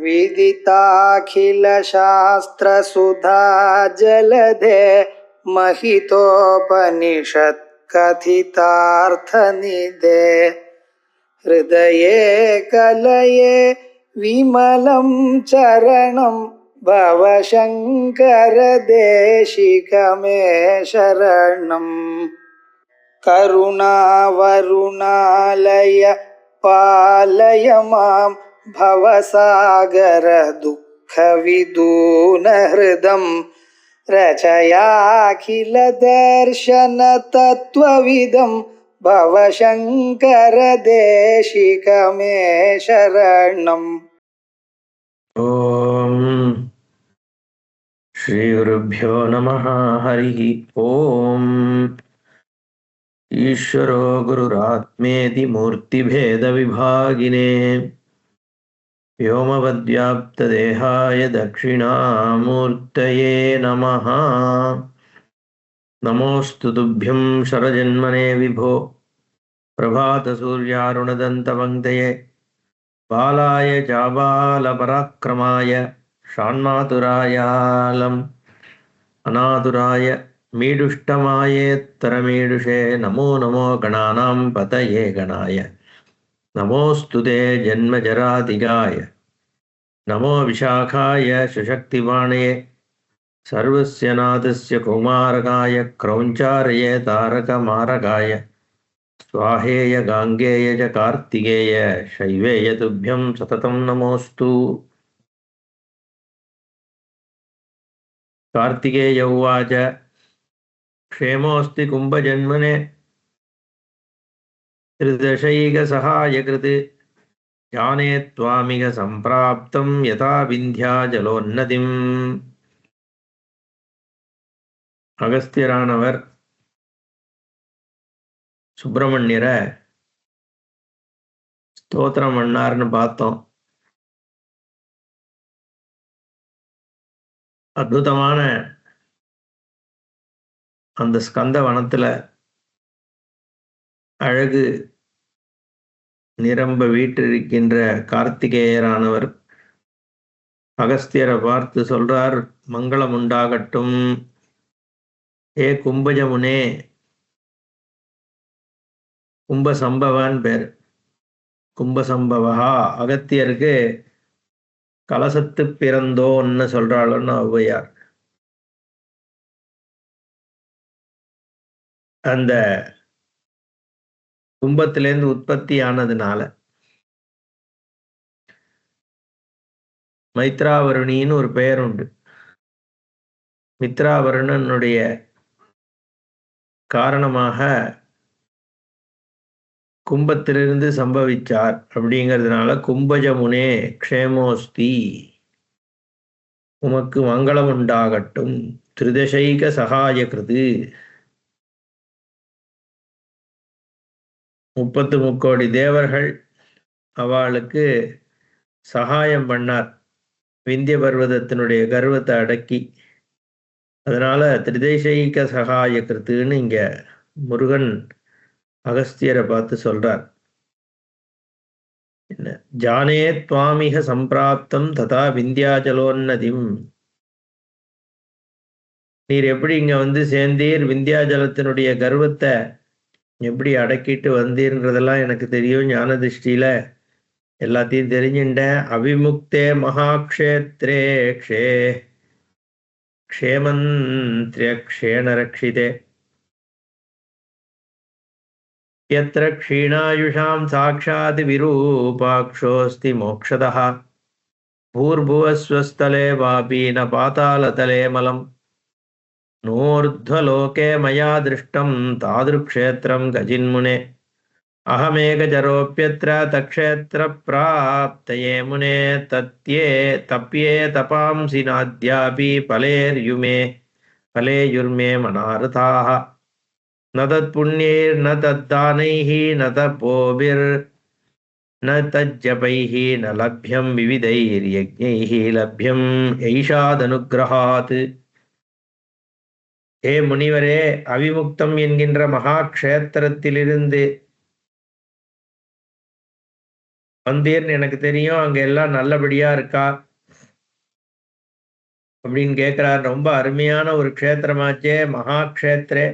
विदिताखिलशास्त्रसुधा जलधे महितोपनिषत् कथितार्थनिधे हृदये कलये विमलं चरणं भवशङ्कर देशिकमे शरणम् करुणावरुणालय पालय मां भवसागर दुःखविदूनहृदं रचयाखिल दर्शन तत्त्वविदं भवशङ्कर देशिकमे शरणम्। ओम श्री गुरुभ्यो नमः। हरिः ओम। ईश्वरो गुरुरात्मेति मूर्तिभेद विभागिने व्योमवद्व्याप्तदेहाय दक्षिणामूर्तये नमः। नमोऽस्तु तुभ्यं शरजन्मने विभो प्रभातसूर्यारुणदन्तवङ्क्तये बालाय चाबालपराक्रमाय षण्मातुरायालम् अनातुराय मीडुष्टमायेत्तरमीडुषे नमो नमो गणानां पतये गणाय नमोऽस्तु ते जन्मजरातिगाय नमो विशाखाय सुशक्तिवाणये सर्वस्य नाथस्य कौमारकाय क्रौञ्चारये तारकमारकाय स्वाहेय गाङ्गेय च कार्तिकेय शैवेय तुभ्यं सततं नमोऽस्तु। कार्तिकेय उवाच क्षेमोऽस्ति कुम्भजन्मने त्रिदशैकसहायकृत् जाने त्वामिह सम्प्राप्तं यथा विन्ध्याचलोन्नतिम्। அகஸ்தியரானவர் சுப்பிரமணியரை ஸ்தோத்திரம் பண்ணார்னு பார்த்தோம். அற்புதமான அந்த ஸ்கந்த வனத்துல அழகு நிரம்ப வீற்றிருக்கின்ற கார்த்திகேயரானவர் அகஸ்தியரை பார்த்து சொல்றார், மங்களம் உண்டாகட்டும் ஏ கும்பஜமுனே. கும்பசம்பவன் பேர். கும்பசம்பவா அகத்தியருக்கு கலசத்து பிறந்தோன்னு சொல்றாளுன்னு ஔவையார். அந்த கும்பத்திலேருந்து உற்பத்தி ஆனதுனால மைத்ராவருணின்னு ஒரு பெயர் உண்டு. மித்ராவருணனுடைய காரணமாக கும்பத்திலிருந்து சம்பவிச்சார் அப்படிங்கிறதுனால கும்பஜமுனே க்ஷேமோஸ்தி, உமக்கு மங்களம் உண்டாகட்டும். திரிதசைக சகாயகிருது, 33 தேவர்கள் அவளுக்கு சகாயம் பண்ணார் விந்திய பர்வதத்தினுடைய கர்வத்தை அடக்கி. அதனால திரிதேசைக சகாயகிருத்துன்னு இங்க முருகன் அகஸ்தியரை பார்த்து சொல்றார். என்ன ஜானே துவாமிக சம்பிராப்தம் ததா விந்தியாச்சலோன்னதிம். நீர் எப்படி இங்க வந்து சேர்ந்தீர், விந்தியாச்சலத்தினுடைய கர்வத்தை எப்படி அடக்கிட்டு வந்தீர்ன்றதெல்லாம் எனக்கு தெரியும். ஞான திருஷ்டியில எல்லாத்தையும் தெரிஞ்சுட்டேன். அவிமுக்தே மகாக்ஷேத்ரே க்ஷே க்ஷேமந்த்ரிய க்ஷேணரக்ஷிதே யத்ர க்ஷீணாயுஷாம் சாக்ஷாத் விரூபாக்ஷோஸ்தி மோக்ஷதः பூர்புவஸ்வஸ்தலே வாபி ந பாதாளதலே மலம் நோர்த்வலோகே மயா திருஷ்டம் தாதுக்ஷேத்திரம் கஜின்முனே அகமேகஜரோப்யத்ர தக்ஷேத்திர பிராப்தயே முனே தப்யே தபாம்சி நாத்யாபி பலேயுர்மே மனாரதாः ந தத் புண்ணியைர் ந தத்தானைः ந தபோபிர் ந தஜ்ஜபைः ந லப்யம் விவிதைர்யஜ்ஞைः லப்யம் ஐஷாதனுக்கிரகாத். ஏ முனிவரே, அவிமுக்தம் என்கின்ற மகா க்ஷேத்திரத்திலிருந்து வந்தீர்னு எனக்கு தெரியும், அங்க எல்லாம் நல்லபடியா இருக்கா அப்படின்னு கேட்கிறார். ரொம்ப அருமையான ஒரு க்ஷேத்திரமாச்சே, மகாக்ஷேத்ரே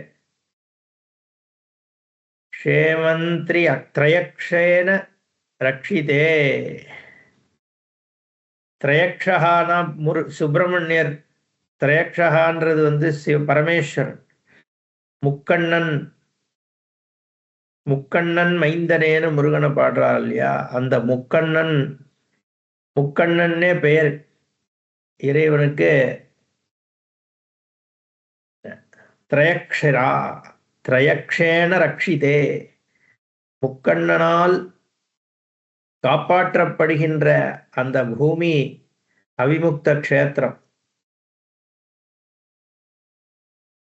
க்ஷேமந்திரி அத்ரயக்ஷேன ரக்ஷிதே. திரையக்ஷகானா சுப்பிரமணியர். திரையக்ஷகான்றது பரமேஸ்வரன், முக்கண்ணன். முக்கண்ணன் மைந்தனேன்னு முருகனை பாடுறார் இல்லையா, அந்த முக்கண்ணன், முக்கண்ணன்னே பெயர் இறைவனுக்கு. திரையக்ஷரா திரையக்ஷேன ரக்ஷிதே, முக்கண்ணனால் காப்பாற்றப்படுகின்ற அந்த பூமி அவிமுக்த க்ஷேத்திரம்.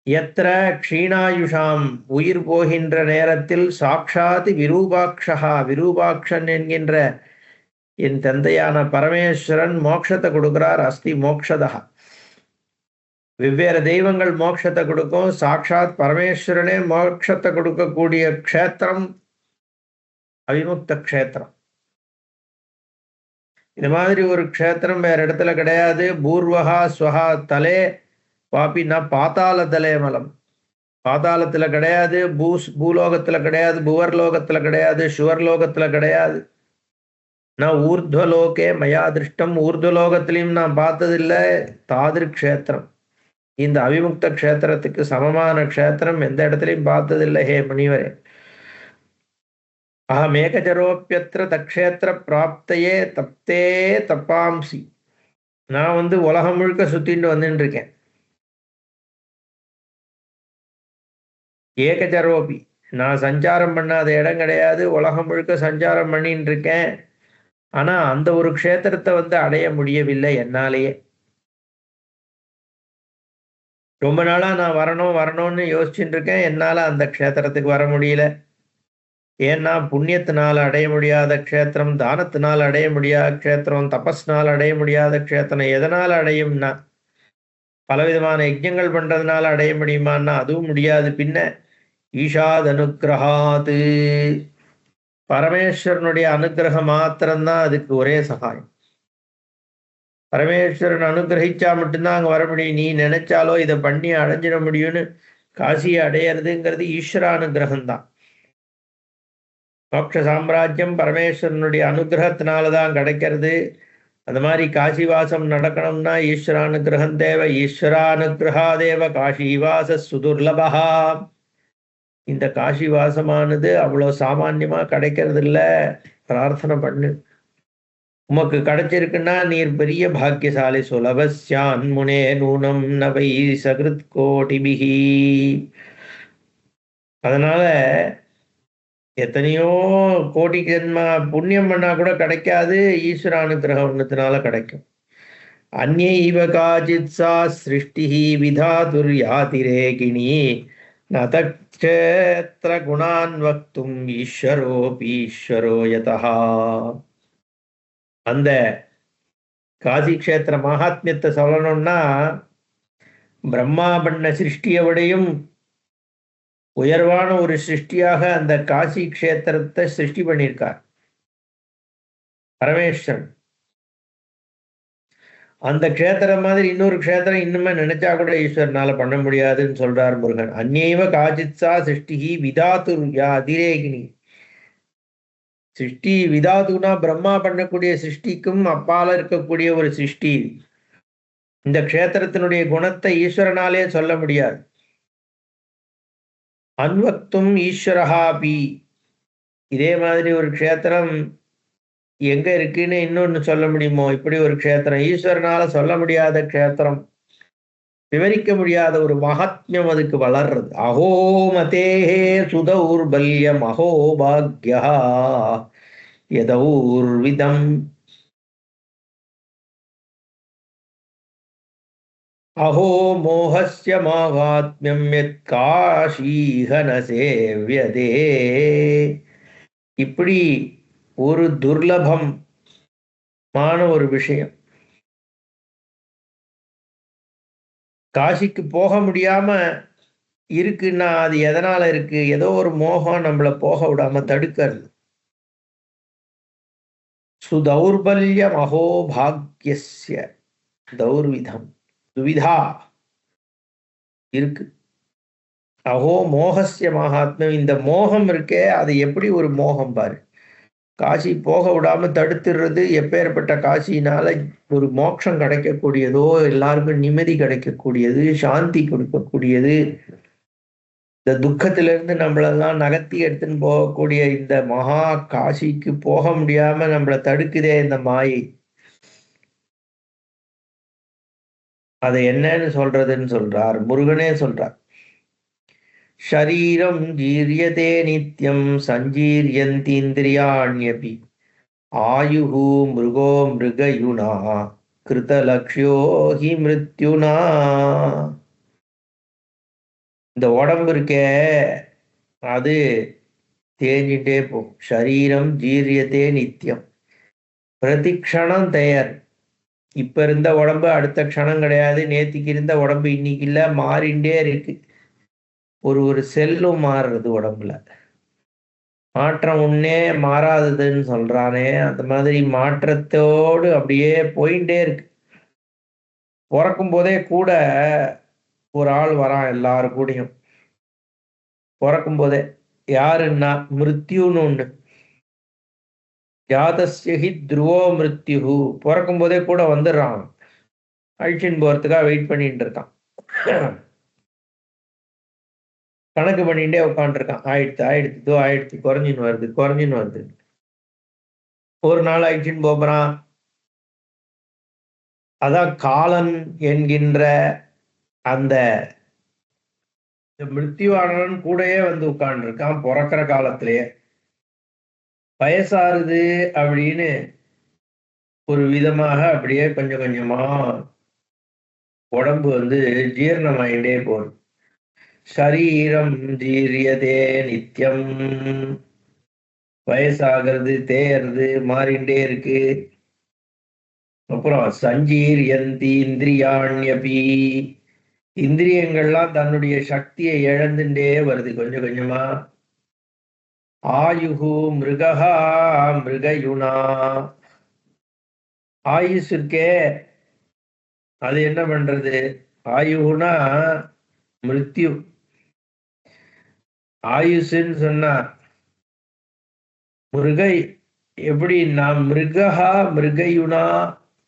எத்திர க்ஷீணாயுஷாம், உயிர் போகின்ற நேரத்தில் சாட்சாத் விரூபாக்ஷா, விரூபாக்ஷன் என்கின்ற என் தந்தையான பரமேஸ்வரன் மோட்சத்தை கொடுக்கிறார். அஸ்தி மோக்ஷதா. வெவ்வேறு தெய்வங்கள் மோட்சத்தை கொடுக்கும், சாட்சாத் பரமேஸ்வரனே மோட்சத்தை கொடுக்கக்கூடிய க்ஷேத்திரம் அவிமுக்த க்ஷேத்திரம். இந்த மாதிரி ஒரு க்ஷேத்திரம் வேற இடத்துல கிடையாது. பூர்வகா ஸ்வஹா தலே பாப்பின்னா பாத்தாள தலே மலம். பாதாளத்துல கிடையாது, பூலோகத்துல கிடையாது, புவர்லோகத்துல கிடையாது, சுவர்லோகத்துல கிடையாது. நான் ஊர்துவலோகே மயா திருஷ்டம், ஊர்துவலோகத்திலையும் நான் பார்த்ததில்லை தாதிரு க்ஷேத்திரம். இந்த அவிமுக்த க்ஷேத்திரத்துக்கு சமமான க்ஷேத்திரம் எந்த இடத்துலையும் பார்த்ததில்லை. ஹே முனிவரே, அகமேகஜரோப்பியத்திர தக்ஷேத்திர பிராப்தையே தப்தே தப்பாம்சி. நான் உலகம் முழுக்க சுத்திட்டு வந்துட்டு இருக்கேன். ஏகஜரோபி, நான் சஞ்சாரம் பண்ணாத இடம் கிடையாது, உலகம் முழுக்க சஞ்சாரம் பண்ணிட்டு இருக்கேன். ஆனா அந்த ஒரு க்ஷேத்திரத்தை அடைய முடியவில்லை என்னாலேயே. ரொம்ப நாளா நான் வரணும்னு யோசிச்சுட்டு இருக்கேன். என்னால அந்த க்ஷேத்திரத்துக்கு வர முடியல. ஏன்னா புண்ணியத்தினால் அடைய முடியாத க்ஷேத்திரம், தானத்தினால் அடைய முடியாத க்ஷேத்திரம், தபஸ்னால் அடைய முடியாத க்ஷேத்திரம். எதனால் அடையும்னா, பலவிதமான யஜ்ஞங்கள் பண்றதுனால அடைய முடியுமான்னா அதுவும் முடியாது. பின்ன ஈஷாத் அனுக்கிரகாது, பரமேஸ்வரனுடைய அனுகிரகம் மாத்திரம்தான் அதுக்கு ஒரே சகாயம். பரமேஸ்வரன் அனுகிரகிச்சா மட்டும்தான் அங்க வர முடியும். நீ நினைச்சாலோ இதை பண்ணி அடைஞ்சிட முடியும்னு காசியை அடையிறதுங்கிறது ஈஸ்வர அனுகிரகம்தான். மோட்ச சாம்ராஜ்யம் பரமேஸ்வரனுடைய அனுகிரகத்தினாலதான் கிடைக்கிறது. அந்த மாதிரி காசிவாசம் நடக்கணும்னா ஈஸ்வரானுகிரகம் தேவ. ஈஸ்வரானுகிரகாதேவ காசிவாச சுதுர்லபா. இந்த காசிவாசமானது அவ்வளோ சாமான்யமா கிடைக்கிறது இல்லை. பிரார்த்தனை பண்ணு, உமக்கு கிடைச்சிருக்குன்னா நீர் பெரிய பாக்கியசாலி. சுலபஸ்யான் முனே நூனம் நவை சகிருத் கோடிபிகி. அதனால எத்தனையோ கோடி ஜென்மா புண்ணியம் பண்ணா கூட கிடைக்காது, ஈஸ்வரானுகிரகம் ஒன்றுத்தினால கிடைக்கும். அந்நைவ காச்சித் சா சிருஷ்டி விதாதுர் யாதிரேகிணி நதக்ஷேத்ர குணான் வக்தும் ஈஸ்வரோபீஸ்வரோ யதா. அந்த காசி க்ஷேத்திர மகாத்மியத்தை சொல்லணும்னா, பிரம்மா பண்ண சிருஷ்டியை விடையும் உயர்வான ஒரு சிருஷ்டியாக அந்த காசி க்ஷேத்திரத்தை சிருஷ்டி பண்ணியிருக்கார் பரமேஸ்வரன். அந்த க்ஷேத்திரம் மாதிரி இன்னொரு க்ஷேத்திரம் இன்னுமே நினைச்சா கூட ஈஸ்வரனால பண்ண முடியாதுன்னு சொல்றார் முருகன். அந்நைவ காச்சித்சா சிருஷ்டி விதாத்து அதிரேகிணி. சிருஷ்டி விதாதுனா பிரம்மா பண்ணக்கூடிய சிருஷ்டிக்கும் அப்பால இருக்கக்கூடிய ஒரு சிருஷ்டி. இந்த க்ஷேத்திரத்தினுடைய குணத்தை ஈஸ்வரனாலே சொல்ல முடியாது. அன்வக்தும் ஈஸ்வரஹாபி. இதே மாதிரி ஒரு க்ஷேத்திரம் எங்க இருக்குன்னு இன்னொன்னு சொல்ல முடியுமோ? இப்படி ஒரு க்ஷேத்திரம் ஈஸ்வரனால சொல்ல முடியாத க்ஷேத்திரம், விவரிக்க முடியாத ஒரு மகாத்மியம் அதுக்கு வளர்றது. அஹோ மதேஹே சுதௌர்பல்யம் அஹோ பாக்யா யதௌர்விதம். அஹோ மோகஸ்ய மாகாத்மியம் யத் காஷீஹன சேவ்யதே. இப்படி ஒரு துர்லபமான ஒரு விஷயம். காசிக்கு போக முடியாம இருக்குன்னா அது எதனால இருக்கு? ஏதோ ஒரு மோகம் நம்மளை போக விடாம தடுக்கிறது. சுதௌர்பல்ய மகோபாக்யஸ்ய தௌர்விதம் துவிதா இருக்கு. அஹோ மோகஸ்ய மகாத்மியம், இந்த மோகம் இருக்கே அது எப்படி ஒரு மோகம் பாரு. காசி போக விடாம தடுத்துடுறது எப்பேற்பட்ட காசினால ஒரு மோட்சம் கிடைக்கக்கூடியதோ, எல்லாருக்கும் நிம்மதி கிடைக்கக்கூடியது, சாந்தி கொடுக்கக்கூடியது, இந்த துக்கத்திலிருந்து நம்மளெல்லாம் நகர்த்தி எடுத்துன்னு போகக்கூடிய இந்த மகா காசிக்கு போக முடியாம நம்மளை தடுக்குதே இந்த மாயை. அதை என்னன்னு சொல்றதுன்னு சொல்றார், முருகனே சொல்றார். ஷரீரம் ஜீரியதே நித்யம் சஞ்சீரியந்தீந்திரியாண்யபி ஆயுஹு மிருகோ மிருகயுனா கிருதலக்ஷ்யோ ஹி மிருத்யுனா. இந்த உடம்பு இருக்கே அது தேஞ்சிட்டே போகும். ஷரீரம் ஜீரியதே நித்தியம், பிரதிக்ஷணம் தயார். இப்ப இருந்த உடம்பு அடுத்த க்ஷணம் கிடையாது, நேத்திக்கு இருந்த உடம்பு இன்னைக்கு இல்ல, மாறிண்டே இருக்கு. ஒரு செல்லும் மாறுறது உடம்புல. மாற்றம் உன்னே மாறாததுன்னு சொல்றானே, அந்த மாதிரி மாற்றத்தோடு அப்படியே போயிட்டே இருக்கு. பிறக்கும் போதே கூட ஒரு ஆள் வரான் எல்லாரு கூடயும். பிறக்கும் போதே யாருன்னா மிருத்யுன்னு ஒண்ணு. ஜாதஸ்யஹி துருவோ மிருத்யு, பிறக்கும் போதே கூட வந்துடுறான். அழிச்சின் போறதுக்காக வெயிட் பண்ணிட்டு இருக்கான். கணக்கு பண்ணிட்டே உட்காந்துருக்கான். ஆயிடுத்து ஆயிடுத்து, குறைஞ்சின்னு வருது. ஒரு நாள் ஆயிடுச்சுன்னு போறான். அதான் காலன் என்கின்ற அந்த மிருத்யுவானவன் கூடயே வந்து உட்கார்ந்துருக்கான். பிறக்கிற காலத்திலேயே வயசாருது அப்படின்னு ஒரு விதமாக அப்படியே கொஞ்சம் கொஞ்சமா உடம்பு வந்து ஜீரணமாயிட்டே போகுது. சரீரம் ஜீரியதே நித்தியம், வயசாகிறது, தேயறது, மாறிண்டே இருக்கு. அப்புறம் சஞ்சீரியந்தி இந்திரியாண்யபி, இந்திரியங்கள்லாம் தன்னுடைய சக்தியை இழந்துட்டே வருது கொஞ்சம் கொஞ்சமா. ஆயுகு மிருகா மிருகயுனா, ஆயுஸ் இருக்கே அது என்ன பண்றது? ஆயுகுனா மிருத்யு. ஆயுசுன்னு சொன்னா மிருகை எப்படி, நாம் மிருகா மிருகயுனா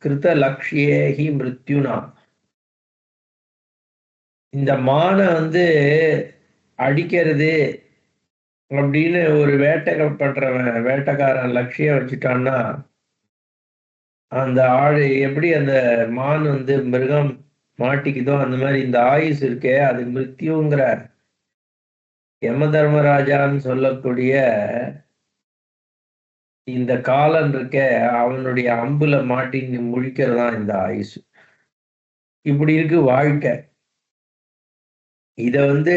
கிருத லக்ஷ்யேஹி மிருத்யுனா. இந்த மானை வந்து அடிக்கிறது அப்படின்னு ஒரு பண்றவன், வேட்டைக்காரன் லட்சியம் வச்சுட்டான்னா, அந்த ஆடு எப்படி அந்த மான் வந்து மிருகம் மாட்டிக்குதோ அந்த மாதிரி இந்த ஆயுஸ் இருக்கே அது மிருத்யுங்கிற யம தர்மராஜான்னு சொல்லக்கூடிய இந்த காலன் இருக்க அவனுடைய அம்புல மாட்டி முழிக்கிறதா இந்த ஆயுசு. இப்படி இருக்கு வாழ்க்கை. இத வந்து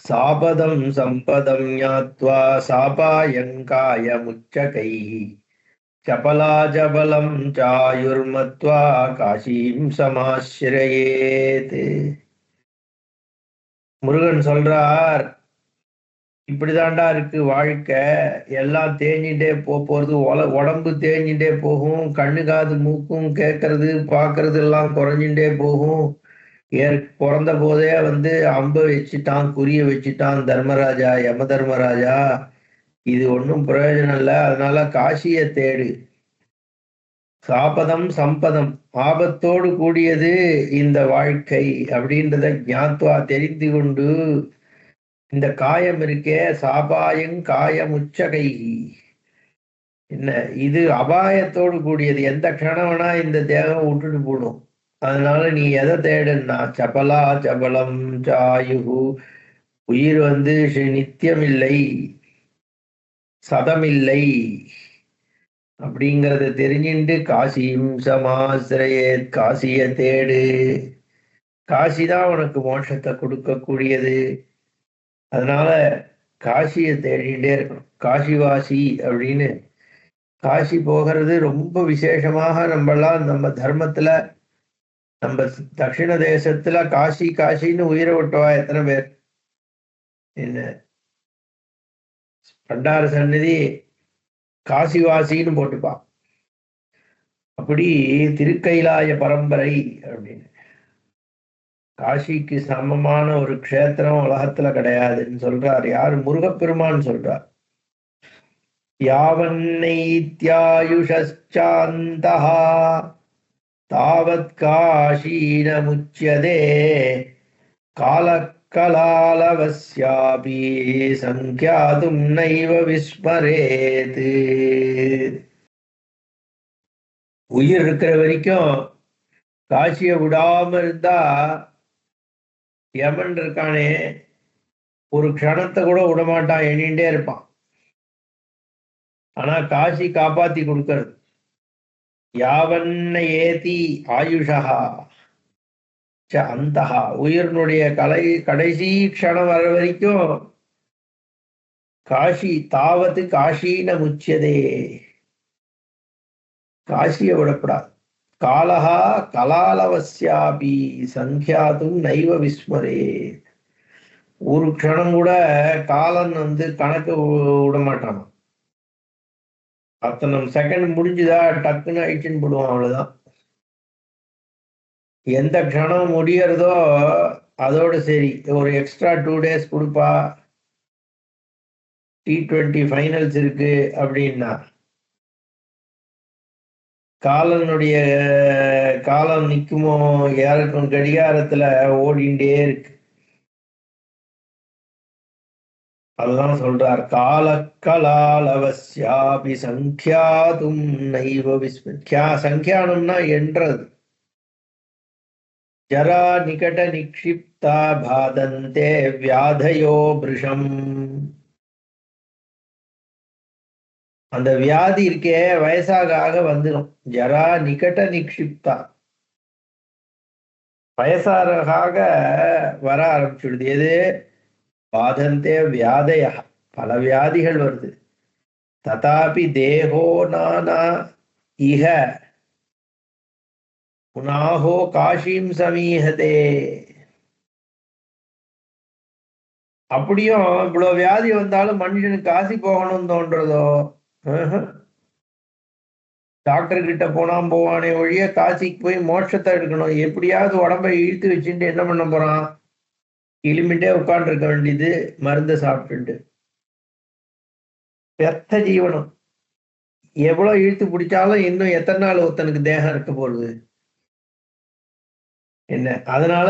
சாபதம் சம்பதம் ஞாத்வா சாபாயங்காய முச்சகை சபலாஜபலம் சாயுர்மத்வா காஷீம் சமாஸ்ரயேத். முருகன் சொல்றார், இப்படிதான்டா இருக்கு வாழ்க்கை. எல்லாம் தேஞ்சிட்டே போறது, உடம்பு தேஞ்சிட்டே போகும். கண்ணு காது மூக்கும் கேட்கறது பார்க்கறது எல்லாம் குறைஞ்சிட்டே போகும். பிறந்த போதே வந்து அம்பை வச்சுட்டான், குறிய வச்சுட்டான் தர்மராஜா, யம தர்மராஜா. இது ஒன்றும் பிரயோஜனம் இல்லை, அதனால காசியை தேடு. சாபதம் சம்பதம், ஆபத்தோடு கூடியது இந்த வாழ்க்கை அப்படின்றத ஞாத்வா தெரிந்து கொண்டு, இந்த காயம் இருக்கே சாபாயங் காயமுச்சகை, என்ன இது அபாயத்தோடு கூடியது. எந்த க்ஷணம்னா இந்த தேகம் விட்டுட்டு போடும். அதனால நீ எதை தேடுன்னா சபலா சபலம் சாயுகு, உயிர் வந்து நித்தியமில்லை, சதமில்லை அப்படிங்கறத தெரிஞ்சுட்டு காசியும் சமாசிரயே, காசிய தேடு. காசிதான் உனக்கு மோட்சத்தை கொடுக்கக்கூடியது. அதனால காசியை தேடிட்டே இருக்கணும். காசிவாசி அப்படின்னு காசி போகிறது ரொம்ப விசேஷமாக நம்மெல்லாம் நம்ம தர்மத்துல, நம்ம தட்சிண தேசத்துல காசி காசின்னு உயிரை விட்டவா எத்தனை பேர். என்ன பண்டார சந்நிதி காசிவாசின்னு போட்டுப்பான். அப்படி திருக்கைலாய பரம்பரை அப்படின்னு காசிக்கு சமமான ஒரு க்ஷேத்திரம் உலகத்துல கிடையாதுன்னு சொல்றார். யார்? முருகப்பெருமான் சொல்றார். யாவன்னைத்யாயுஷாந்தஹ தாவத் காஷீன முச்யதே காலக்கலாலவஸ்யாபி சங்கியாதும் நைவ விஸ்மரேத். உயிர் இருக்கிற வரைக்கும் காசியை விடாம இருந்தா யமன் இருக்கானே ஒரு க்ஷணத்தை கூட விடமாட்டான், எண்ணிண்டே இருப்பான். ஆனா காசி காப்பாத்தி கொடுக்கறது. யாவன்ன ஏதி ஆயுஷா அந்தஹா, உயிரினுடைய கடைசி க்ஷணம் வர வரைக்கும் காஷி தாவத்து காஷீன முச்சியதே, காசியை விடப்படாது. காலஹா கலாலவஸ்யாபி சங்கியாதும் நைவ விஸ்மரே. ஒரு க்ஷணம் கூட காலன் கணக்கு விட மாட்டான். அத்தனை செகண்ட் முடிஞ்சுதா டக்குன்னு ஆயிடுச்சுன்னு போடுவான், அவ்வளவுதான். எந்த க்ஷணம் முடியறதோ அதோட சரி. ஒரு எக்ஸ்ட்ரா 2 days கொடுப்பா, T20 ஃபைனல்ஸ் இருக்கு அப்படின்னா காலனுடைய காலம் நிக்குமோ? யாருக்கும் கடிகாரத்துல ஓடிண்டே இருக்கு. அதுதான் சொல்றார், காலக்கலாலவஸ்யாபி சங்கியாதும் நைவ விஸ்மரேத். சங்கியானம்னா என்றது. ஜரா நிகட நிக்ஷிப்தா பாதந்தே வியாதயோ பிருஷம். அந்த வியாதி இருக்கே வயசாக ஆக வந்துடும். ஜரா நிகட நிக்ஷிப்தா, வயசாக வர ஆரம்பிச்சுடுது. எது? பாதந்தே வியாதய, பல வியாதிகள் வருது. ததாபி தேகோ நானா இஹ புனாஹோ காஷீம் சமீஹதே. அப்படியும் இவ்வளவு வியாதி வந்தாலும் மனுஷனுக்கு காசி போகணும்னு தோன்றதோ? டாக்டர் கிட்ட போவானே ஒழிய காசிக்கு போய் மோட்சத்தை எடுக்கணும், எப்படியாவது உடம்பை இழுத்து வச்சுட்டு என்ன பண்ண போறான்? இலிமிட்டே உட்கார்ந்து இருக்க வேண்டியது, மருந்து சாப்பிட்டு. பெத்த ஜீவனம் எவ்வளவு இழுத்து பிடிச்சாலும் இன்னும் எத்தனை நாள் ஒருத்தனுக்கு தேகம் இருக்க போகுது என்ன? அதனால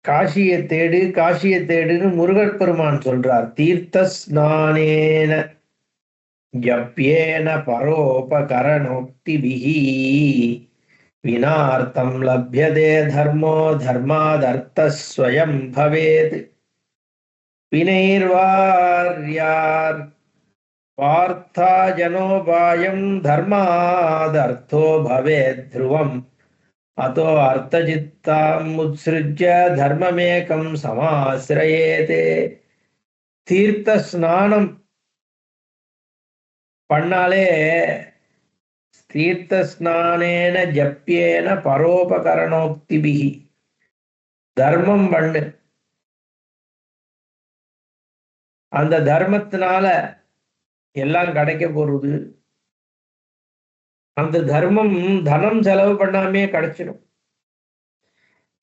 காசியை தேடு, காசியை தேடுன்னு முருகர் பெருமான் சொல்றார். தீர்த்த ஸ்நானேன ஜப்யேன பரோபகரணோக்திபிஹி வினார்த்தம் லப்யதே தர்மோ தர்மாதர்த்தः ஸ்வயம் பவேத். வினைர்வார்யார் பார்த்தா ஜனோபாயம் தர்மாதர்த்தோ பவேத் த்ருவம் அதோ அர்த்தஜித்தாம் உத்ஸ்ருஜ்ய தர்மமேகம் சமாஸ்ரயேதே. தீர்த்த ஸ்நானம் பண்ணாலே, தீர்த்த ஸ்நானேன ஜப்யேன பரோபகரணோக்திபிஹி, தர்மம் பண்ணு. அந்த தர்மத்தினால எல்லாம் கிடைக்க போறது. அந்த தர்மம் தனம் செலவு பண்ணாமே கிடைச்சிடும்.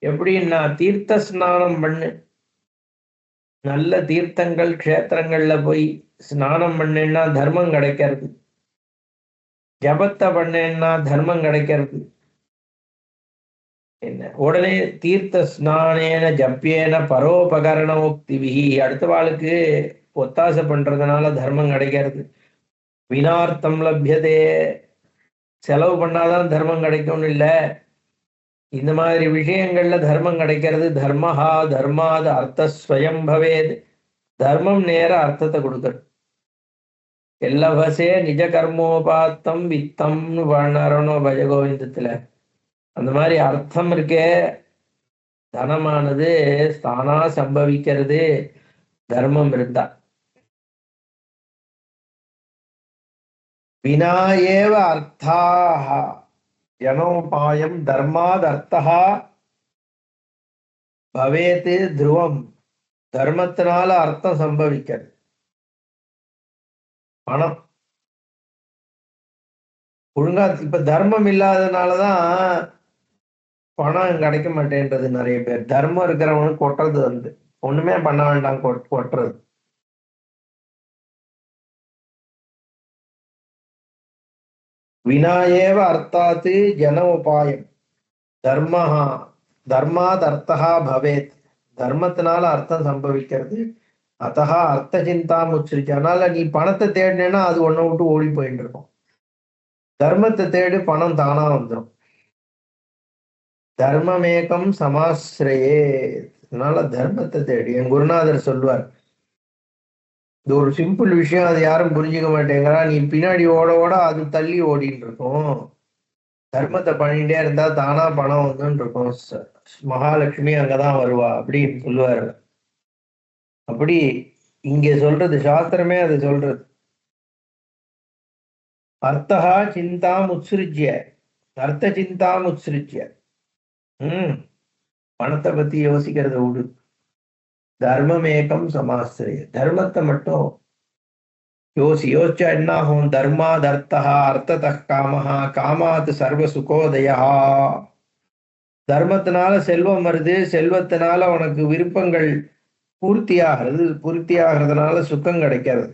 எப்படின்னா, தீர்த்த ஸ்நானம் பண்ணு. நல்ல தீர்த்தங்கள் க்ஷேத்திரங்கள்ல போய் ஸ்நானம் பண்ணேன்னா தர்மம் கிடைக்கிறது. ஜபத்தை பண்ணேன்னா தர்மம் கிடைக்கிறது. என்ன உடனே தீர்த்த ஸ்நானேன ஜப்யேன பரோபகரணோக்திபிஹி, அடுத்த வாழ்க்கு ஒத்தாசை பண்றதுனால தர்மம் கிடைக்கிறது. வினார்த்தம் லப்யதே, செலவு பண்ணாதான் தர்மம் கிடைக்கும்னு இல்லை. இந்த மாதிரி விஷயங்கள்ல தர்மம் கிடைக்கிறது. தர்மஹா தர்மாத அர்த்த ஸ்வயம் பவேத். தர்மம் நேர அர்த்தத்தை கொடுக்கறது. எல்லவசே நிஜ கர்மோபாத்தம் வித்தம்னு பண்ணாரனோ பஜகோவிந்தத்துல. அந்த மாதிரி அர்த்தம் இருக்கே, தனமானது தானா சம்பவிக்கிறது தர்மம் இருந்தா. வினாயேவ அர்த்தாக ஜனோபாயம் தர்மாத் அர்த்தா பவேத் த்ருவம். தர்மத்தினால அர்த்தம் சம்பவிக்கிறது. பணம் ஒழுங்கா இப்ப தர்மம் இல்லாதனாலதான் பணம் கிடைக்க மாட்டேன்றது. நிறைய பேர் தர்மம் இருக்கிறவனுக்கு கொட்டுறது ஒண்ணுமே பண்ண வேண்டாம், கொட்டுறது. வினாயேவ அர்த்தாத்து ஜன உபாயம் தர்மஹா தர்மாத் அர்த்தா பவேத். தர்மத்தினால அர்த்தம் சம்பவிக்கிறது. அத்தகா அர்த்த சிந்தா முச்சிருச்சு. அதனால நீ பணத்தை தேடினேன்னா அது ஒன்ன விட்டு ஓடி போயிட்டு இருக்கும். தர்மத்தை தேடி பணம் தானா வந்துடும். தர்மமேகம் சமாசிரயே. அதனால தர்மத்தை தேடி என் குருநாதர் சொல்வார், இது ஒரு சிம்பிள் விஷயம், அது யாரும் புரிஞ்சுக்க மாட்டேங்கிறா, நீ பின்னாடி ஓட ஓட அது தள்ளி ஓடிட்டு இருக்கும். தர்மத்தை பண்ணிட்டே இருந்தா தானா பணம் வந்துன்னு இருக்கும். மகாலட்சுமி அங்கதான் வருவா அப்படின்னு சொல்லுவாரு. அப்படி இங்க சொல்றது சாஸ்திரமே அது சொல்றது. அர்த்தா சிந்தா உத்ஸ்ருஜ்ய, அர்த்த சிந்தா உத்ஸ்ருஜ்ய. பணத்தை பத்தி யோசிக்கிறத விடு. தர்மமேகம் சமாசிரிய, தர்மத்தை மட்டும் யோசிச்சா என்ன ஆகும்? தர்மாத் அர்த்தா அர்த்தத காமஹா காமாத் சர்வ சுகோதயா. தர்மத்தினால செல்வம் வருது, செல்வத்தினால உனக்கு விருப்பங்கள் பூர்த்தி ஆகிறதுனால சுகம் கிடைக்கிறது.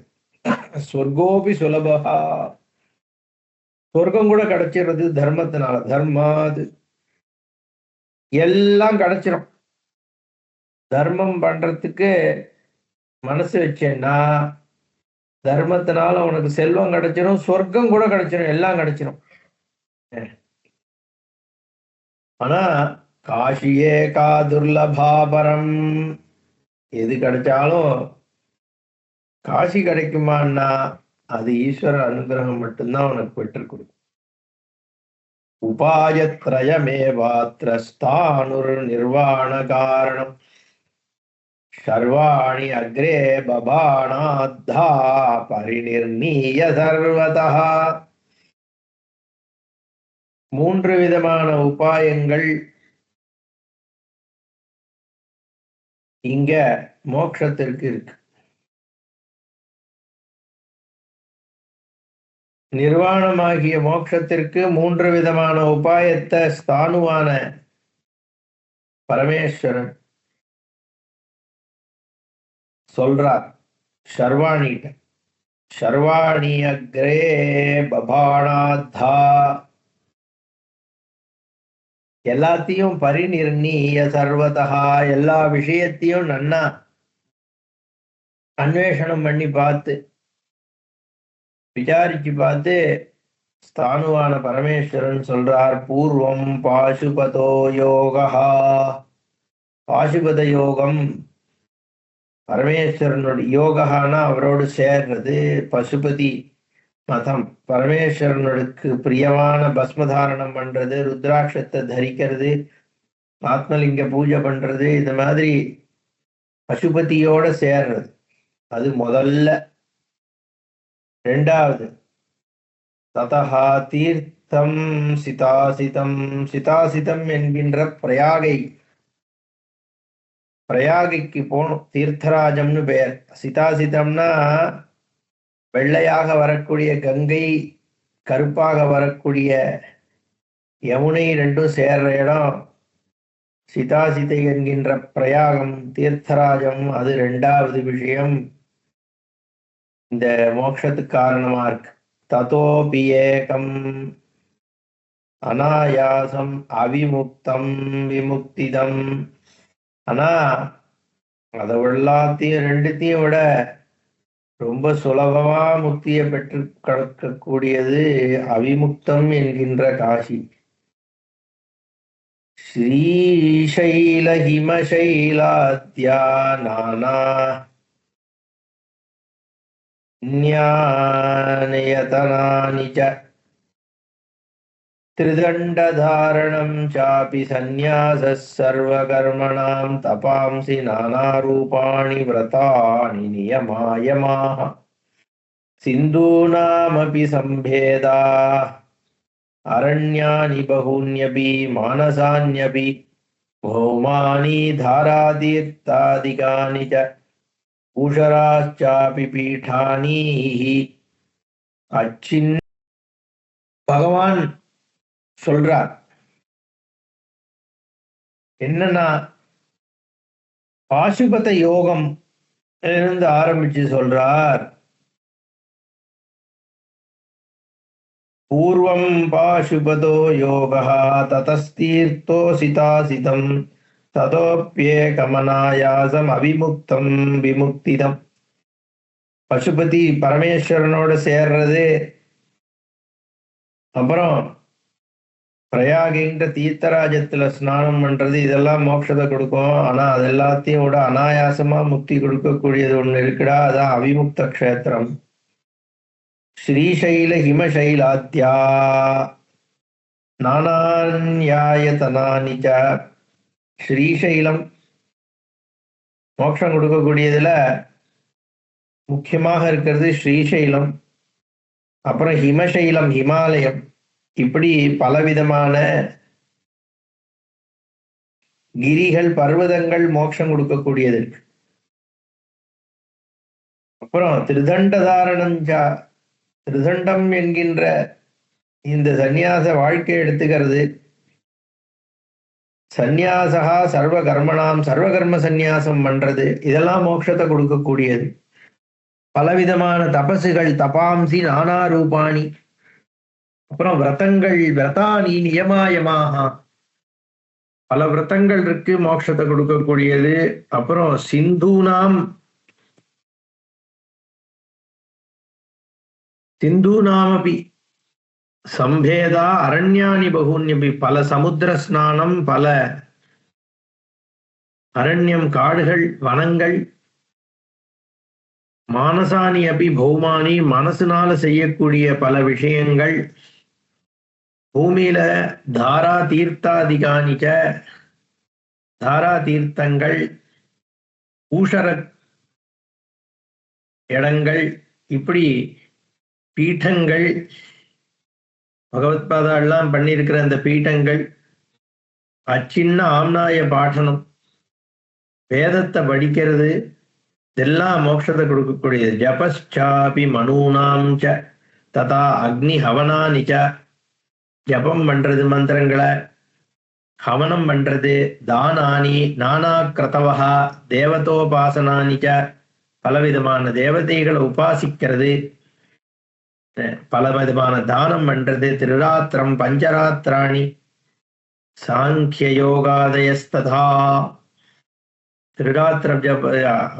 சொர்க்கோபி சுலபா, சொர்க்கம் கூட கிடைச்சிடுறது தர்மத்தினால. தர்மாது எல்லாம் கிடைச்சிடும். தர்மம் பண்றதுக்கு மனசு வச்சேன்னா தர்மத்தினால உனக்கு செல்வம் கிடைச்சிடும், சொர்க்கம் கூட கிடைச்சிடும், எல்லாம் கிடைச்சிடும். ஆனா காஷியே கா துர்லபாபரம், எது கிடைச்சாலும் காசி கிடைக்குமான்னா அது ஈஸ்வர அனுகிரகம் மட்டும்தான் உனக்கு பெற்று கொடுக்கும். உபாயத்ரயமேவாத்ரஸ்தானுர் நிர்வாண காரணம் சர்வாணி அக்ரே பபாணாத்தா பரிநிர்ணீய சர்வதா. 3 விதமான உபாயங்கள் இங்க மோட்சத்திற்கு இருக்கு. நிர்வாணமாகிய மோட்சத்திற்கு 3 விதமான உபாயத்தை ஸ்தானுவான பரமேஸ்வரன் சொல்றார் சர்வாணிட்ட. சர்வாணி அக்ரே பபாணாத்தா, எல்லாத்தையும் பரிநிர்ணீய சர்வதா, எல்லா விஷயத்தையும் நன்னா அன்வேஷணம் பண்ணி பார்த்து விசாரிச்சு பார்த்து ஸ்தானுவான பரமேஸ்வரன் சொல்றார், பூர்வம் பாசுபதோ யோகா. பாசுபத யோகம் பரமேஸ்வரனுடைய யோகானா அவரோடு சேர்றது. பசுபதி மதம் பரமேஸ்வரனுக்கு பிரியமான பஸ்மதாரணம் பண்றது, ருத்ராட்சத்தை தரிக்கிறது, ஆத்மலிங்க பூஜை பண்றது, இந்த மாதிரி பசுபதியோட சேர்றது அது முதல்ல. 2வது ததா தீர்த்தம் சிதாசிதம். சிதாசிதம் என்கின்ற பிரயாகைக்கு போகணும். தீர்த்தராஜம்னு பெயர். சிதாசிதம்னா வெள்ளையாக வரக்கூடிய கங்கை, கருப்பாக வரக்கூடிய யமுனை ரெண்டும் சேர்ற இடம் சிதாசிதை என்கின்ற பிரயாகம், தீர்த்தராஜம். அது 2வது விஷயம் இந்த மோட்சத்துக்கு காரணமா இருக்கு. ததோபி ஏகம் அநாயாசம் அவிமுக்தம் விமுக்திதம். ஆனா அதை எல்லாத்தையும் 2த்தையும் விட ரொம்ப சுலபமா முக்தியை பெற்று கடக்கக்கூடியது அவிமுக்தம் என்கின்ற காசி. ஸ்ரீசைல ஹிமசைலாத்யா நானா ஞானயதனானி ச திரிதண்டதாரணம் சாபி சந்நியாசः சர்வகர்மணாம் தபாம்சி நானாரூபாணி விரதானி நியமாயமாः சிந்தூனாமபி சம்பேதா அரண்யானி பகூன்யபி மானசான்யபி भौमानि धारातीर्थादिकानि च उषराश्चापि पीठानि பகவான் சொல்றார் என்னன்னா, பாசுபத யோகம் இருந்து ஆரம்பிச்சு சொல்றார். பூர்வம் பாசுபதோ யோகः ததஸ்தீர்த்தோசிதாசிதம் ததோப்யேகமனாயாசம் அவிமுக்தம் விமுக்திதம். பசுபதி பரமேஸ்வரனோட சேர்றது, அப்புறம் பிரயாகின்ற தீர்த்தராஜத்துல ஸ்நானம் பண்றது, இதெல்லாம் மோட்சத்தை கொடுக்கும். ஆனா அது எல்லாத்தையும் விட அனாயாசமா முக்தி கொடுக்கக்கூடியது ஒண்ணு இருக்குடா, அதான் அவிமுக்த க்ஷேத்திரம். ஸ்ரீசைல ஹிமசைலாத்யா நானான்யாயதனானி ச. ஸ்ரீசைலம் மோட்சம் கொடுக்கக்கூடியதுல முக்கியமாக இருக்கிறது ஸ்ரீசைலம். அப்புறம் ஹிமசைலம், ஹிமாலயம். இப்படி பலவிதமான கிரிகள், பர்வதங்கள் மோட்சம் கொடுக்கக்கூடியது. அப்புறம் திருதண்டதாரணஞ்சா, திருதண்டம் என்கின்ற இந்த சந்நியாச வாழ்க்கை எடுத்துக்கிறது. சந்நியாசகா சர்வ கர்மணாம், சர்வகர்ம சந்நியாசம் பண்றது, இதெல்லாம் மோட்சத்தை கொடுக்கக்கூடியது. பலவிதமான தபசுகள், தபாம்சி நானா ரூபாணி. அப்புறம் விரதங்கள், விரதானி நியமாயமாக, பல விரதங்கள் இருக்கு மோட்சத்தை கொடுக்கக்கூடியது. அப்புறம் சிந்தூனாமபி சம்பேதா அரண்யானி பகூன்யபி. பல சமுத்திர ஸ்நானம், பல அரண்யம், காடுகள், வனங்கள். மானசானி அபி பௌமானி, மனசுனால செய்யக்கூடிய பல விஷயங்கள். பூமியில தாரா தீர்த்தாதிகானிக்க, தாரா தீர்த்தங்கள், ஊஷர இடங்கள், இப்படி பீட்டங்கள், பகவத்பாதா எல்லாம் பண்ணியிருக்கிற அந்த பீட்டங்கள். அச்சின்ன ஆம்னாய பாடனம், வேதத்தை படிக்கிறது, இதெல்லாம் மோட்சத்தை கொடுக்கக்கூடியது. ஜபஸ்சாபி மனூனாம் ச ததா அக்னி ஹவனானிச்ச. ஜபம் பண்றது மந்திரங்களை, ஹவனம் பண்றது, தானானி நானா கிரதவஹா தேவதோபாசனானிச்ச. பலவிதமான தேவதைகளை உபாசிக்கிறது, பல விதமான தானம் பண்றது. திரிராத்திரம் பஞ்சராத்திராணி சாங்கிய யோகாதயஸ்ததா. திரிராத்திரம்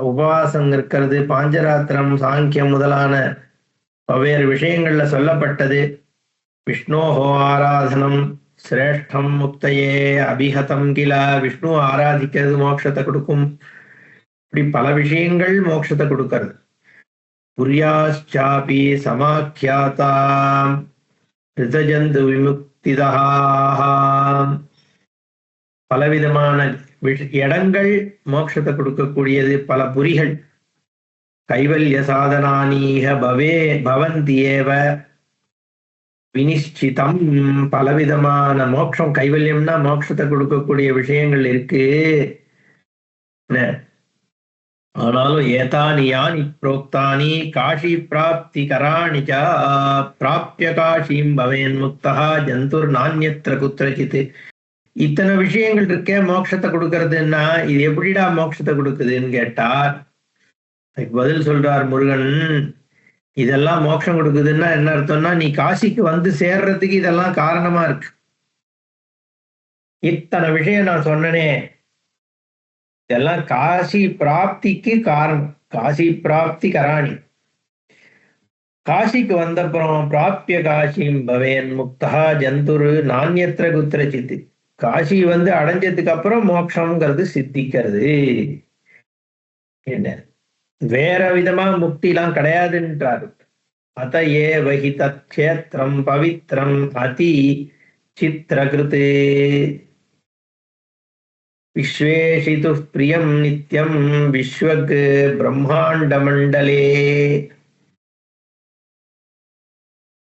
உபவாசம் இருக்கிறது, பாஞ்சராத்திரம், சாங்கியம் முதலான பல்வேறு விஷயங்கள்ல சொல்லப்பட்டது. விஷ்ணோஹோ ஆராதனம் சிரேஷ்டம் முக்தையே அபிஹதம் கில. விஷ்ணு ஆராதிக்கிறது மோட்சத்தை கொடுக்கும். இப்படி பல விஷயங்கள் மோட்சத்தை கொடுக்கிறது. புரியாச்சாபி சமாக்கியாதாம் ரிதஜந்து விமுக்திதா. பலவிதமான இடங்கள் மோட்சத்தை கொடுக்கக்கூடியது, பல புரிகள். கைவல்ய சாதனானீக பவந்தியேவ வினிஷ்சிதம். பலவிதமான மோட்சம், கைவல்யம்னா மோட்சத்தை கொடுக்கக்கூடிய விஷயங்கள் இருக்கு. ஆனாலும் ஏதானி யானி புரோக்தானி காஷி பிராப்தி கராணி ச பிராப்ய காஷீம் பவேன் முக்தா ஜந்துர் நான்யத்ர குத்ரசித். இத்தனை விஷயங்கள் இருக்கே மோட்சத்தை கொடுக்கறதுன்னா, இது எப்படிடா மோட்சத்தை கொடுக்குதுன்னு கேட்டார். பதில் சொல்றார் முருகன். இதெல்லாம் மோட்சம் கொடுக்குதுன்னா என்ன அர்த்தம்னா, நீ காசிக்கு வந்து சேர்றதுக்கு இதெல்லாம் காரணமா இருக்கு. இத்தனை விஷயம் நான் சொன்னனே, இதெல்லாம் காசி பிராப்திக்கு காரணம். காசி பிராப்தி கராணி. காசிக்கு வந்தப்புறம் பிராப்ய காசிம் பவேன் முக்தா ஜந்துரு நான்யத்ர குத்ரசித். காசி வந்து அடைஞ்சதுக்கு அப்புறம் மோட்சம்ங்கிறது சித்திக்கிறது. என்ன வேற விதமா முக்தி எல்லாம் கிடையாதுன்றாரு. அத ஏவஹி தத்ஷேத்ரம் பவித்ரம் அதி சித்ரகிருத் விஸ்வேஷிது பிரியம் நித்யம் விஸ்வக் பிரம்மாண்ட மண்டலே.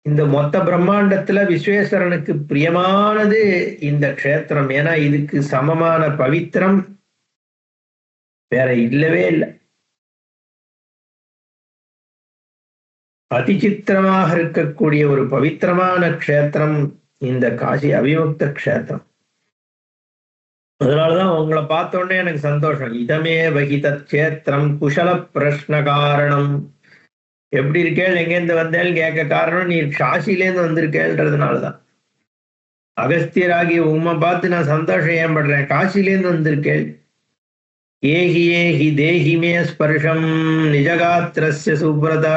இந்த மொத்த பிரம்மாண்டத்துல விஸ்வேஸ்வரனுக்கு பிரியமானது இந்த க்ஷேத்திரம். ஏன்னா இதுக்கு சமமான பவித்திரம் வேற இல்லவே இல்லை. அதிசித்திரமாக இருக்கக்கூடிய ஒரு பவித்திரமான க்ஷேத்திரம் இந்த காசி அவிமுக்த க்ஷேத்திரம். அதனாலதான் உங்களை பார்த்த உடனே எனக்கு சந்தோஷம். இதமே வகித க்ஷேத்திரம் குஷல பிரஷ்ன காரணம். எப்படி இருக்கேள், எங்கேருந்து வந்தேன்னு கேட்க காரணம் நீ காசிலேருந்து வந்திருக்கேன்றதுனாலதான். அகஸ்தியராகி உண்மை பார்த்து நான் சந்தோஷம் ஏன் படுறேன், காசிலேருந்து வந்திருக்கேள். ஏஹி ஏஹி தேஹிமே ஸ்பர்ஷம் நிஜகாத்திரஸ்ய சுப்ரதா.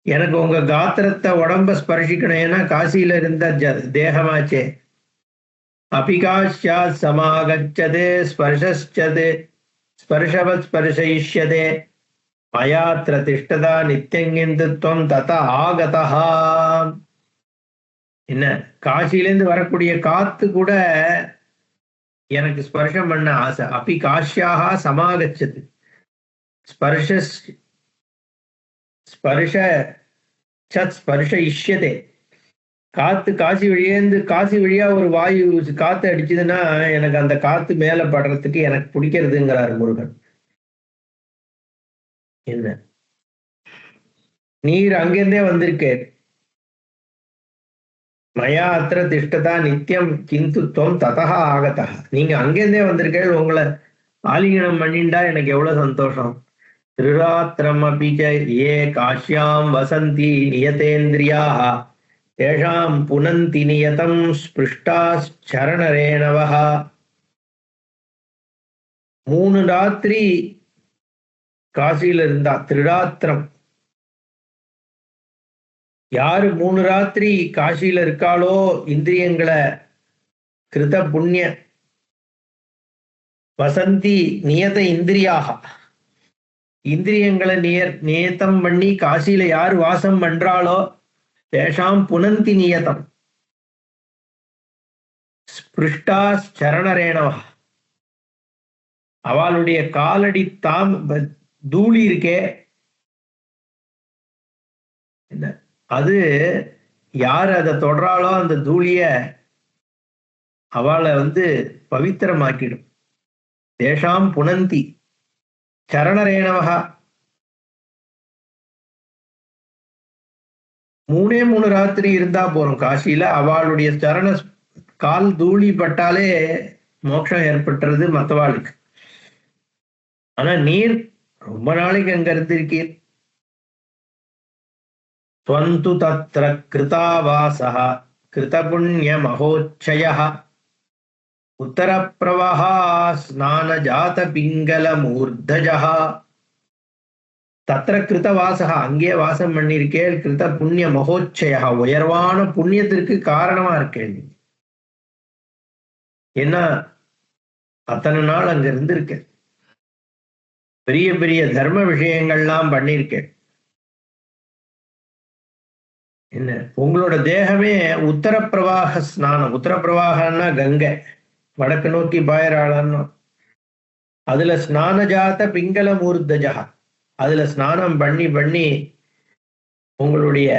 எனக்கு உங்க காத்திரத்தை உடம்ப ஸ்பர்ஷிக்கணும், ஏன்னா காசியில இருந்த தேகமாச்சே. அபிகாஷ்யா சமாகச்சதே ஸ்பர்ஷச்சதே ஸ்பர்ஷவத் ஸ்பர்ஷயிஷ்யதே மயாத்ர திஷ்டதா நித்தியங்கிந்துத்வம் தத ஆகதா. என்ன, காசியிலேருந்து வரக்கூடிய காத்து கூட எனக்கு ஸ்பர்ஷம் பண்ண ஆசை. அபி காஷ்யாக சமாகச்சது ஸ்பர்ஷ ஸ்பர்ஷ சத் ஸ்பர்ஷ இஷ்யதே. காத்து காசி வழியா ஒரு வாயு காத்து அடிச்சதுன்னா எனக்கு அந்த காத்து மேல படுறதுக்கு எனக்கு பிடிக்கிறதுங்கிறாரு முருகன். என்ன, நீர் அங்கிருந்தே வந்திருக்கே. மயா அத்திர திஷ்டதா நித்தியம் கிந்து துவம் ததா ஆகதா. நீங்க அங்கிருந்தே வந்திருக்கேள், உங்களை ஆலிங்கனம் பண்ணிண்டா எனக்கு எவ்வளவு சந்தோஷம். திருராத்திரம் அபிச்ச ஏ காஷ்யாம் வசந்தி நியதேந்திரியாக தேஷாம் புனந்தி நியதம் ஸ்பிருஷ்டாச்சரணரேணவः. 3 ராத்திரி காசியில இருந்தா திருராத்திரம். யாரு 3 ராத்திரி காசியில இருக்காளோ இந்திரியங்களை கிருத புண்ணிய வசந்தி நியத இந்திரியாக, இந்திரியங்களை நியத்தம் பண்ணி காசியில யார் வாசம் பண்றாளோ தேஷாம் புனந்தி நியதம் ஸ்பிருஷ்டாச்சரணரேணவா. அவளுடைய காலடி தூளி இருக்கே, என்ன அது யார் அதை தொடராளோ அந்த தூளிய அவளை பவித்திரமாக்கிடும். தேஷாம் புனந்தி சரணரேணவா. 3 ராத்திரி இருந்தா போறோம் காசியில. அவளுடைய சரண கால் தூளி பட்டாலே மோட்சம் ஏற்பட்டுறது மற்றவாளுக்கு. ஆனா நீர் ரொம்ப நாளைக்கு அங்க இருந்திருக்கீர். துவந்து தத்ர கிருதாவாசஹ கிருதபுண்ணிய மகோச்சயஹ உத்தரப்பிரவஹா ஸ்நான ஜாத பிங்கல மூர்தஜஹ. தத்ர கிருதவாசகா, அங்கே வாசம் பண்ணிருக்கேள். கிருத புண்ணிய மகோச்சயா, உயர்வான புண்ணியத்திற்கு காரணமா இருக்கேள். ஏன்னா அத்தனை நாள் அங்க இருந்திருக்க, பெரிய பெரிய தர்ம விஷயங்கள்லாம் பண்ணிருக்கேன். என்ன, உங்களோட தேகமே உத்தரப்பிரவாக ஸ்நானம். உத்தரப்பிரவாகன்னா கங்கை, வடக்கு நோக்கி பாயறாளன்னு. அதுல ஸ்நான ஜாத பிங்கல மூர்தஜா, அதுல ஸ்நானம் பண்ணி பண்ணி உங்களுடைய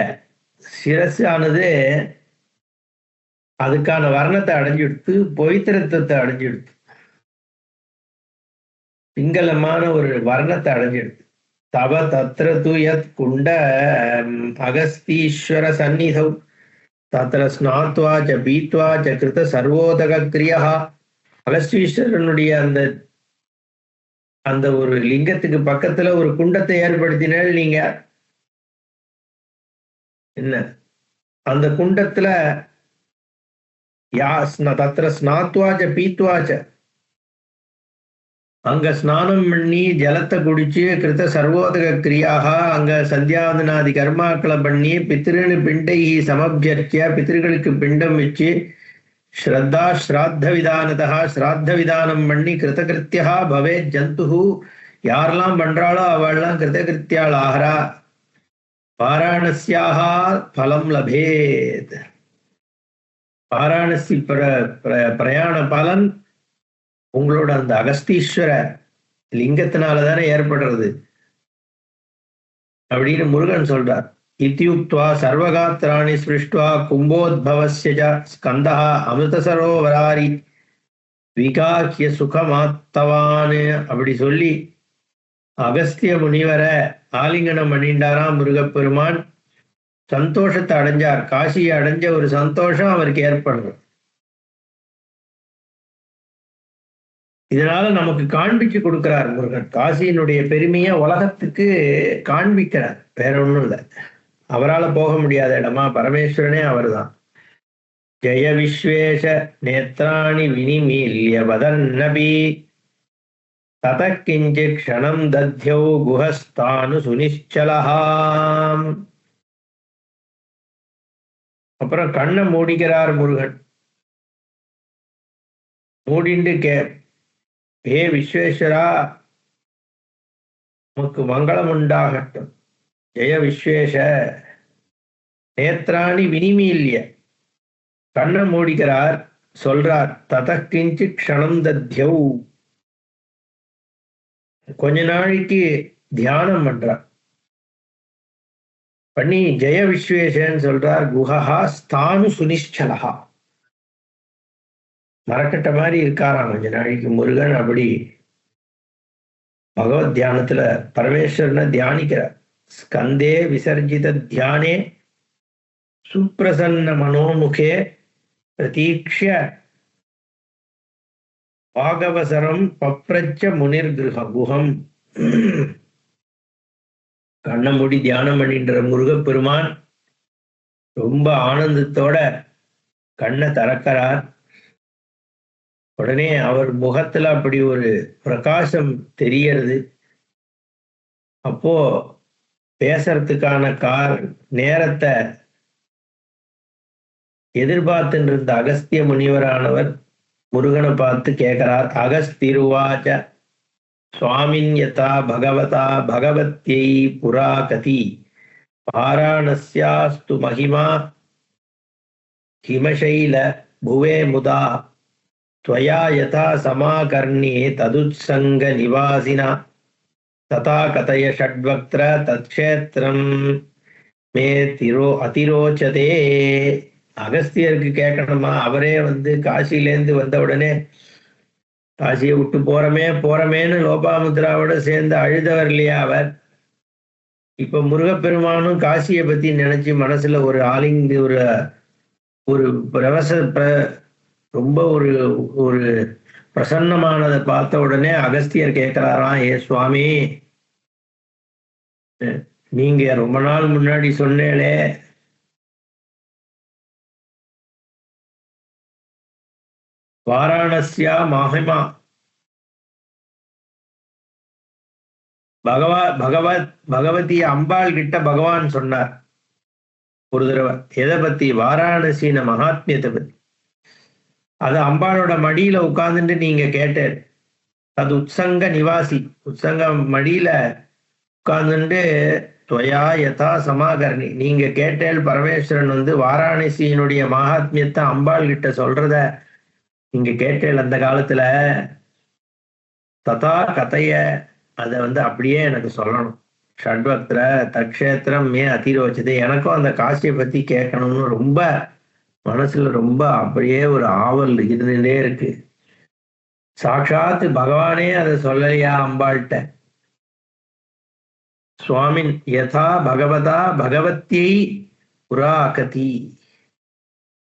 சிரசு ஆனது அதுக்கான வர்ணத்தை அடைஞ்சிடுத்து, பவித்திரத்தை அடைஞ்சிடுத்து, பிங்களமான ஒரு வர்ணத்தை அடைஞ்சிடுத்து. தவ தத்ர துயத் குண்ட அகஸ்தீஸ்வர சந்நிதௌ தத்ர ஸ்நாத்வா ச பீத்வா ச கிருத சர்வோதக கிரியா. அகஸ்தீஸ்வரனுடைய அந்த ஒரு லிங்கத்துக்கு பக்கத்துல ஒரு குண்டத்தை ஏற்படுத்தினால் நீங்க என்ன, அந்த குண்டத்துல தத்ர ஸ்நாத்வாச்ச பீத்வாச்ச, அங்க ஸ்நானம் பண்ணி ஜலத்தை குடிச்சு கிருத்த சர்வோதக கிரியாக, அங்க சந்தியாவந்தனாதி கர்மாக்களை பண்ணி பித்திருன்னு பிண்டை சமபியர்ச்சிய, பித்திருக்களுக்கு பிண்டம் வச்சு ஸ்ரத்தா ஸ்ராத்த விதானதா, ஸ்ராத்த விதானம் பண்ணி கிருதகிருத்தியா பவே ஜந்து. யாரெல்லாம் பண்றாளோ அவள்லாம் கிருதகிருத்தியாள் ஆகிறா. வாராணசியாக பலம் லபேத். வாராணசி பிரயாண பலன் உங்களோட அந்த அகஸ்தீஸ்வர லிங்கத்தினாலதானே ஏற்படுறது அப்படின்னு முருகன் சொல்றார். இத்யுக்த்வா சர்வகாத்ராணி ஸ்பிருஷ்ட்வா கும்போத்பவஸ்ய ஸ்கந்தா அமிர்த சரோவராரி விகாக்கிய சுகமாத்தவான். அப்படி சொல்லி அகஸ்திய முனிவரை ஆலிங்கனம் பண்ணிண்டாராம் முருகப்பெருமான். சந்தோஷத்தை அடைஞ்சார். காசியை அடைஞ்ச ஒரு சந்தோஷம் அவருக்கு ஏற்படுது. இதனால நமக்கு காண்பிச்சு கொடுக்கிறார் முருகன். காசியினுடைய பெருமையை உலகத்துக்கு காண்பிக்கிறார். வேற ஒண்ணும் இல்லை. அவரால் போக முடியாத இடமா பரமேஸ்வரனே அவர்தான். ஜெய விஸ்வேஷ நேத்ராணி வினிமீல்ய வதன்னபி தத கிஞ்சித் க்ஷணம் தத்யௌ குஹஸ்தானு சுனிச்சலஹாம். அப்புறம் கண்ணை மூடிக்கிறார் முருகன். மூடிண்டு ஏ விஸ்வேஸ்வரா, உமக்கு மங்களம் உண்டாகட்டும். ஜெய விஸ்வேஷ நேத்ராணி வினிமீல்ய, கண்ணை மூடிக்கிறார். சொல்றார் தத கிஞ்சித் க்ஷணம் தத்யௌ, கொஞ்ச நாளைக்கு தியானம் பண்றார். பண்ணி ஜெய விஸ்வேஷன்னு சொல்றார். குஹா ஸ்தானு சுனிச்சலஹா, மரக்கட்ட மாதிரி இருக்காராம் கொஞ்ச நாளைக்கு முருகன். அப்படி பகவத் தியானத்துல பரமேஸ்வரனை தியானிக்கிறார். ஸ்கந்தே விசர்ஜித தியானே சுப்பிரசன்ன மனோமுகே பிரதீக்ஷ்ய பாகவசரம் பப்ரச்ச முனிர் குஹம். கண்ணை மூடி தியானம் பண்ணின்ற முருகப்பெருமான் ரொம்ப ஆனந்தத்தோட கண்ணை திறக்கிறார். உடனே அவர் முகத்துல அப்படி ஒரு பிரகாசம் தெரியறது. அப்போ பேசுறதுக்கான நேரத்தை எதிர்பார்த்துட்டு இருந்த அகஸ்திய முனிவரானவர் முருகனை பார்த்து கேட்கிறார். அகஸ்திருவாச்ச சுவாமின் யதா பகவதா பகவத்யை புரா கதி வாராணஸ்யாஸ்து மகிமா ஹிமசைல புவே முதா त्वया यथा समाकर्ण्ये तदुत्संग निवासिना तथा कथय षड्वक्त्र तत्क्षेत्रम मे அதிரோச்சதே. அகஸ்தியருக்கு கேட்கணுமா? அவரே காசியிலேருந்து வந்த உடனே காசியை விட்டு போறமேன்னு லோபாமுத்ராவோட சேர்ந்து அழுதவர் இல்லையா அவர். இப்ப முருகப்பெருமானும் காசியை பத்தி நினைச்சு மனசுல ஒரு ஒரு ரொம்ப ஒரு பிரசன்னமானதை பார்த்த உடனே அகஸ்தியர் கேட்கிறாராம், ஏ சுவாமி, நீங்க ரொம்ப நாள் முன்னாடி சொன்னேளே வாராணசியா மகிமா பகவதி அம்பாள் கிட்ட பகவான் சொன்னார் ஒரு தடவை. எதை பத்தி? வாராணசின மகாத்மியத்தை பத்தி. அது அம்பாளோட மடியில உட்கார்ந்துட்டு நீங்க கேட்டார். அது உத்சங்க நிவாசி, உத்சங்க மடியில உட்கார்ந்துட்டு துவயா யதா சமாகரணி, நீங்க கேட்டேல் பரமேஸ்வரன் வாராணசியினுடைய மகாத்மியத்தை அம்பாள் கிட்ட சொல்றத நீங்க கேட்டேல் அந்த காலத்துல. ததா கதைய, அதை அப்படியே எனக்கு சொல்லணும். ஷட்வக்திர தக்ஷேத்திரம் மே அதிரோச்சது, எனக்கும் அந்த காசியை பத்தி கேட்கணும்னு ரொம்ப மனசுல ரொம்ப அப்படியே ஒரு ஆவல் இருந்துட்டே இருக்கு. சாட்சாத் பகவானே அதை சொல்லலையா அம்பாள்கிட்ட? சுவாமின் யதா பகவதா பகவத்தியை புராகதி,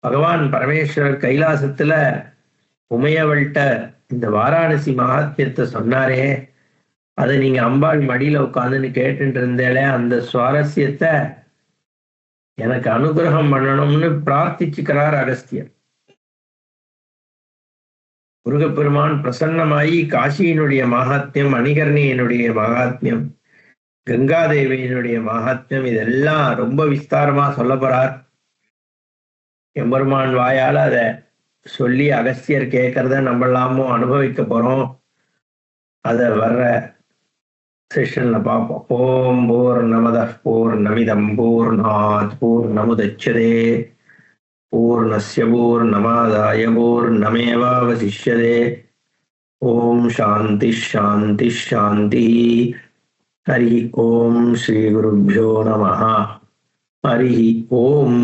பகவான் பரமேஸ்வரர் கைலாசத்துல உமையவள்கிட்ட இந்த வாராணசி மகாத்மியத்தை சொன்னாரே, அதை நீங்க அம்பாள் மடியில உட்காந்துன்னு கேட்டுட்டு இருந்தேளே, அந்த சுவாரஸ்யத்தை எனக்கு அனுகிரகம் பண்ணணும்னு பிரார்த்திச்சுக்கிறார் அகஸ்தியர். முருகப்பெருமான் பிரசன்னமாயி காசியினுடைய மகாத்மியம், மணிகர்ணியினுடைய மகாத்மியம், கங்காதேவியினுடைய மகாத்மியம், இதெல்லாம் ரொம்ப விஸ்தாரமா சொல்ல போறார். எம்பெருமான் வாயால அதை சொல்லி அகஸ்தியர் கேட்கறத நம்ம எல்லாமும் அனுபவிக்க போறோம். அதை வர்ற செஷன்ல பார்ப்போம். ஓம் பூர்ணமதః பூர்ணமிதம் பூர்ணாத் பூர்ணமுதச்யதே பூர்ணஸ்ய பூர்ணமாதாய பூர்ணமேவாவசிஷ்யதே. ஓம் சாந்தி சாந்தி சாந்தி. ஹரி ஓம் ஸ்ரீ குருभ्यो நமः. ஹரி ஓம்.